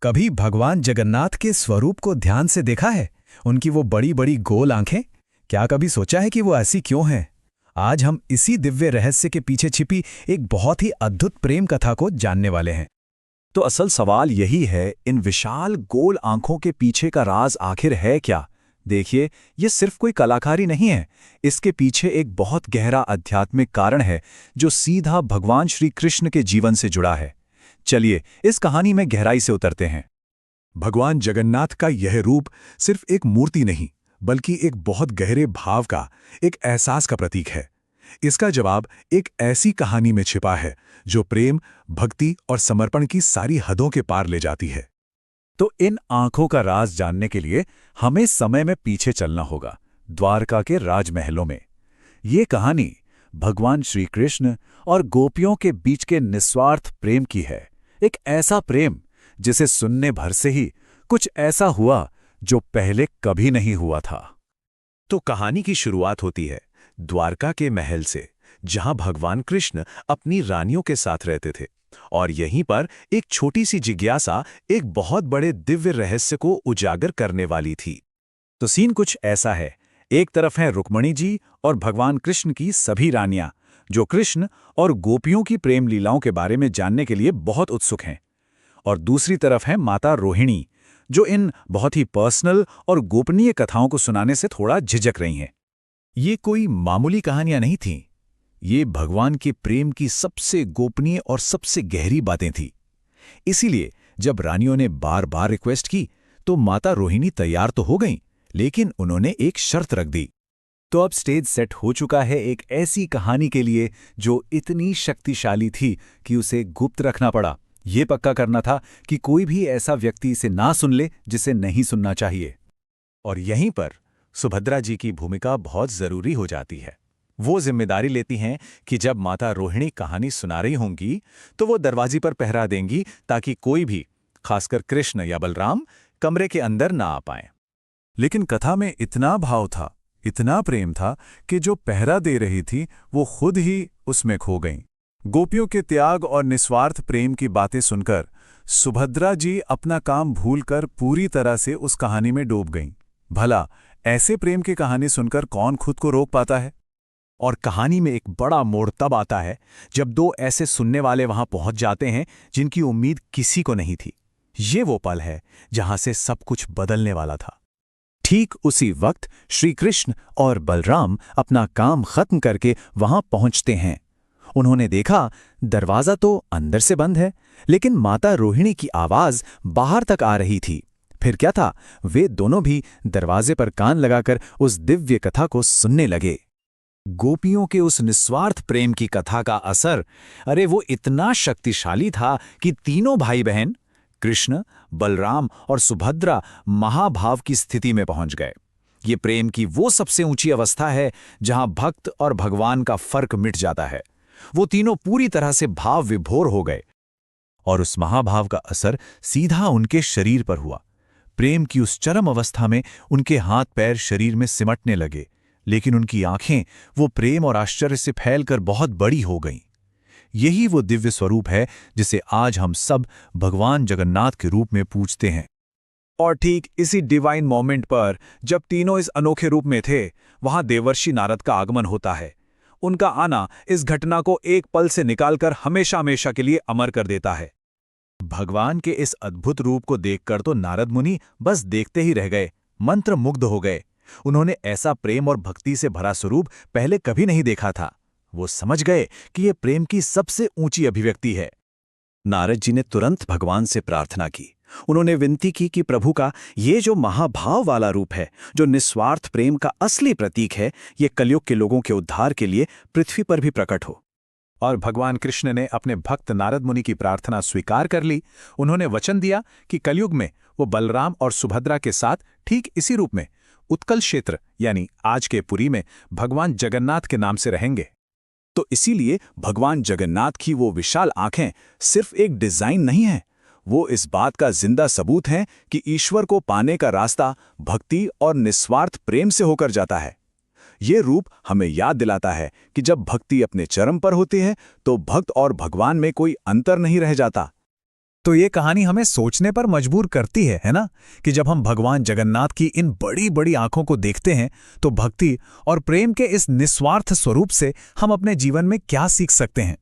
कभी भगवान जगन्नाथ के स्वरूप को ध्यान से देखा है? उनकी वो बड़ी बड़ी गोल आंखें, क्या कभी सोचा है कि वो ऐसी क्यों हैं? आज हम इसी दिव्य रहस्य के पीछे छिपी एक बहुत ही अद्भुत प्रेम कथा को जानने वाले हैं। तो असल सवाल यही है, इन विशाल गोल आंखों के पीछे का राज आखिर है क्या? देखिए, ये सिर्फ कोई कलाकारी नहीं है। इसके पीछे एक बहुत गहरा आध्यात्मिक कारण है जो सीधा भगवान श्री कृष्ण के जीवन से जुड़ा है। चलिए इस कहानी में गहराई से उतरते हैं। भगवान जगन्नाथ का यह रूप सिर्फ एक मूर्ति नहीं, बल्कि एक बहुत गहरे भाव का, एक एहसास का प्रतीक है। इसका जवाब एक ऐसी कहानी में छिपा है जो प्रेम, भक्ति और समर्पण की सारी हदों के पार ले जाती है। तो इन आंखों का राज जानने के लिए हमें समय में पीछे चलना होगा, द्वारका के राजमहलों में। ये कहानी भगवान श्री कृष्ण और गोपियों के बीच के निस्वार्थ प्रेम की है। एक ऐसा प्रेम जिसे सुनने भर से ही कुछ ऐसा हुआ जो पहले कभी नहीं हुआ था। तो कहानी की शुरुआत होती है द्वारका के महल से, जहां भगवान कृष्ण अपनी रानियों के साथ रहते थे। और यहीं पर एक छोटी सी जिज्ञासा एक बहुत बड़े दिव्य रहस्य को उजागर करने वाली थी। तो सीन कुछ ऐसा है। एक तरफ है रुक्मिणी जी और भगवान कृष्ण की सभी रानियां, जो कृष्ण और गोपियों की प्रेम लीलाओं के बारे में जानने के लिए बहुत उत्सुक हैं। और दूसरी तरफ है माता रोहिणी, जो इन बहुत ही पर्सनल और गोपनीय कथाओं को सुनाने से थोड़ा झिझक रही हैं। ये कोई मामूली कहानियां नहीं थीं। ये भगवान के प्रेम की सबसे गोपनीय और सबसे गहरी बातें थीं। इसीलिए जब रानियों ने बार बार रिक्वेस्ट की तो माता रोहिणी तैयार तो हो गईं, लेकिन उन्होंने एक शर्त रख दी। तो अब स्टेज सेट हो चुका है एक ऐसी कहानी के लिए जो इतनी शक्तिशाली थी कि उसे गुप्त रखना पड़ा। ये पक्का करना था कि कोई भी ऐसा व्यक्ति इसे ना सुन ले जिसे नहीं सुनना चाहिए। और यहीं पर सुभद्रा जी की भूमिका बहुत जरूरी हो जाती है। वो जिम्मेदारी लेती हैं कि जब माता रोहिणी कहानी सुना रही होंगी तो वो दरवाजे पर पहरा देंगी, ताकि कोई भी, खासकर कृष्ण या बलराम, कमरे के अंदर ना आ पाए। लेकिन कथा में इतना भाव था, इतना प्रेम था कि जो पहरा दे रही थी वो खुद ही उसमें खो गईं। गोपियों के त्याग और निस्वार्थ प्रेम की बातें सुनकर सुभद्रा जी अपना काम भूलकर पूरी तरह से उस कहानी में डूब गईं। भला ऐसे प्रेम की कहानी सुनकर कौन खुद को रोक पाता है? और कहानी में एक बड़ा मोड़ तब आता है जब दो ऐसे सुनने वाले वहां पहुंच जाते हैं जिनकी उम्मीद किसी को नहीं थी। ये वो पल है जहां से सब कुछ बदलने वाला था। ठीक उसी वक्त श्री कृष्ण और बलराम अपना काम खत्म करके वहां पहुंचते हैं। उन्होंने देखा दरवाजा तो अंदर से बंद है, लेकिन माता रोहिणी की आवाज बाहर तक आ रही थी। फिर क्या था, वे दोनों भी दरवाजे पर कान लगाकर उस दिव्य कथा को सुनने लगे। गोपियों के उस निस्वार्थ प्रेम की कथा का असर, वो इतना शक्तिशाली था कि तीनों भाई बहन कृष्ण, बलराम और सुभद्रा महाभाव की स्थिति में पहुंच गए। ये प्रेम की वो सबसे ऊंची अवस्था है जहां भक्त और भगवान का फर्क मिट जाता है। वो तीनों पूरी तरह से भाव विभोर हो गए और उस महाभाव का असर सीधा उनके शरीर पर हुआ। प्रेम की उस चरम अवस्था में उनके हाथ पैर शरीर में सिमटने लगे, लेकिन उनकी आंखें वो प्रेम और आश्चर्य से फैलकर बहुत बड़ी हो गईं। यही वो दिव्य स्वरूप है जिसे आज हम सब भगवान जगन्नाथ के रूप में पूजते हैं। और ठीक इसी डिवाइन मोमेंट पर जब तीनों इस अनोखे रूप में थे, वहां देवर्षि नारद का आगमन होता है। उनका आना इस घटना को एक पल से निकालकर हमेशा हमेशा के लिए अमर कर देता है। भगवान के इस अद्भुत रूप को देखकर तो नारद मुनि बस देखते ही रह गए, मंत्रमुग्ध हो गए। उन्होंने ऐसा प्रेम और भक्ति से भरा स्वरूप पहले कभी नहीं देखा था। वो समझ गए कि यह प्रेम की सबसे ऊंची अभिव्यक्ति है। नारद जी ने तुरंत भगवान से प्रार्थना की। उन्होंने विनती की कि प्रभु का ये जो महाभाव वाला रूप है, जो निस्वार्थ प्रेम का असली प्रतीक है, ये कलयुग के लोगों के उद्धार के लिए पृथ्वी पर भी प्रकट हो। और भगवान कृष्ण ने अपने भक्त नारद मुनि की प्रार्थना स्वीकार कर ली। उन्होंने वचन दिया कि कलयुग में वो बलराम और सुभद्रा के साथ ठीक इसी रूप में उत्कल क्षेत्र यानी आज के पुरी में भगवान जगन्नाथ के नाम से रहेंगे। तो इसीलिए भगवान जगन्नाथ की वो विशाल आंखें सिर्फ एक डिजाइन नहीं है, वो इस बात का जिंदा सबूत हैं कि ईश्वर को पाने का रास्ता भक्ति और निस्वार्थ प्रेम से होकर जाता है। ये रूप हमें याद दिलाता है कि जब भक्ति अपने चरम पर होती है तो भक्त और भगवान में कोई अंतर नहीं रह जाता। तो ये कहानी हमें सोचने पर मजबूर करती है ना, कि जब हम भगवान जगन्नाथ की इन बड़ी बड़ी आंखों को देखते हैं तो भक्ति और प्रेम के इस निस्वार्थ स्वरूप से हम अपने जीवन में क्या सीख सकते हैं।